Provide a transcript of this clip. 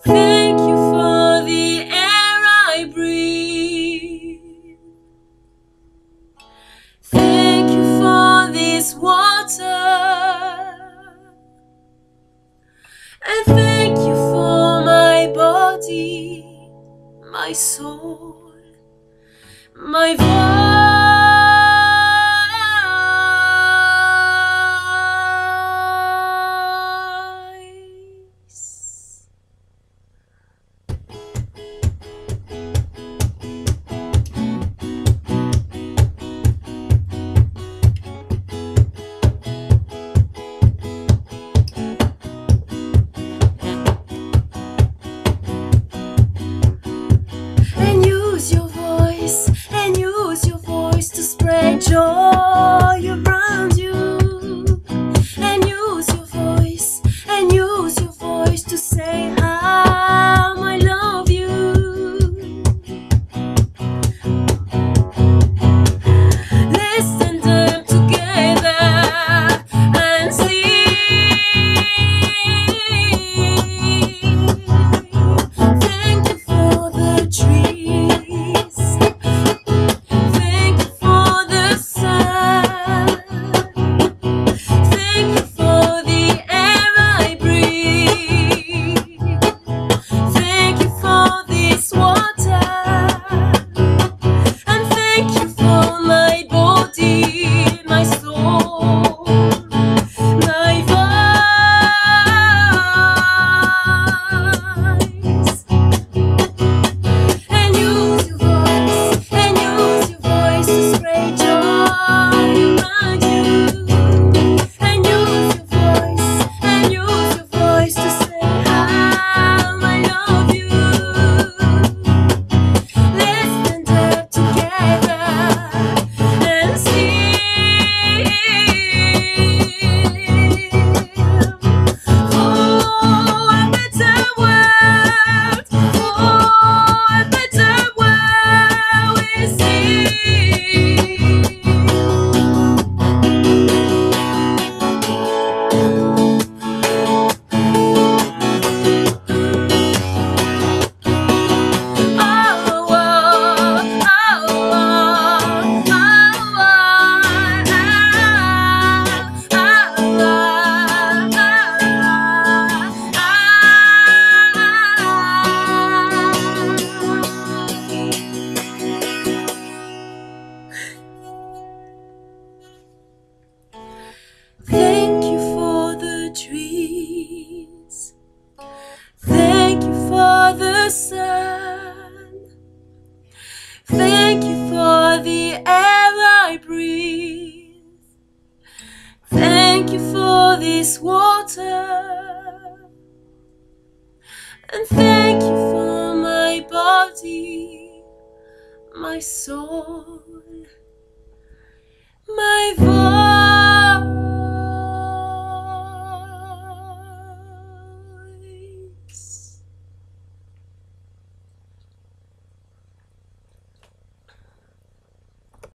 Thank you for the air I breathe. Thank you for this water. And thank you for my body, my soul, my voice. To spread joy around you, and use your voice to say how I love you. Let's stand up together and sing. Thank you for the trees. Thank you for the sun. Thank you for the air I breathe. Thank you for this water. And thank you for my body, my soul, my voice. And use your voice to spread joy around you. And use your voice to say how I love you. Let's stand up together and sing. For a better world, for a better world we sing. Thank you for the trees. Thank you for the sun. Thank you for the air I breathe. Thank you for this water. And thank you for my body, my soul, my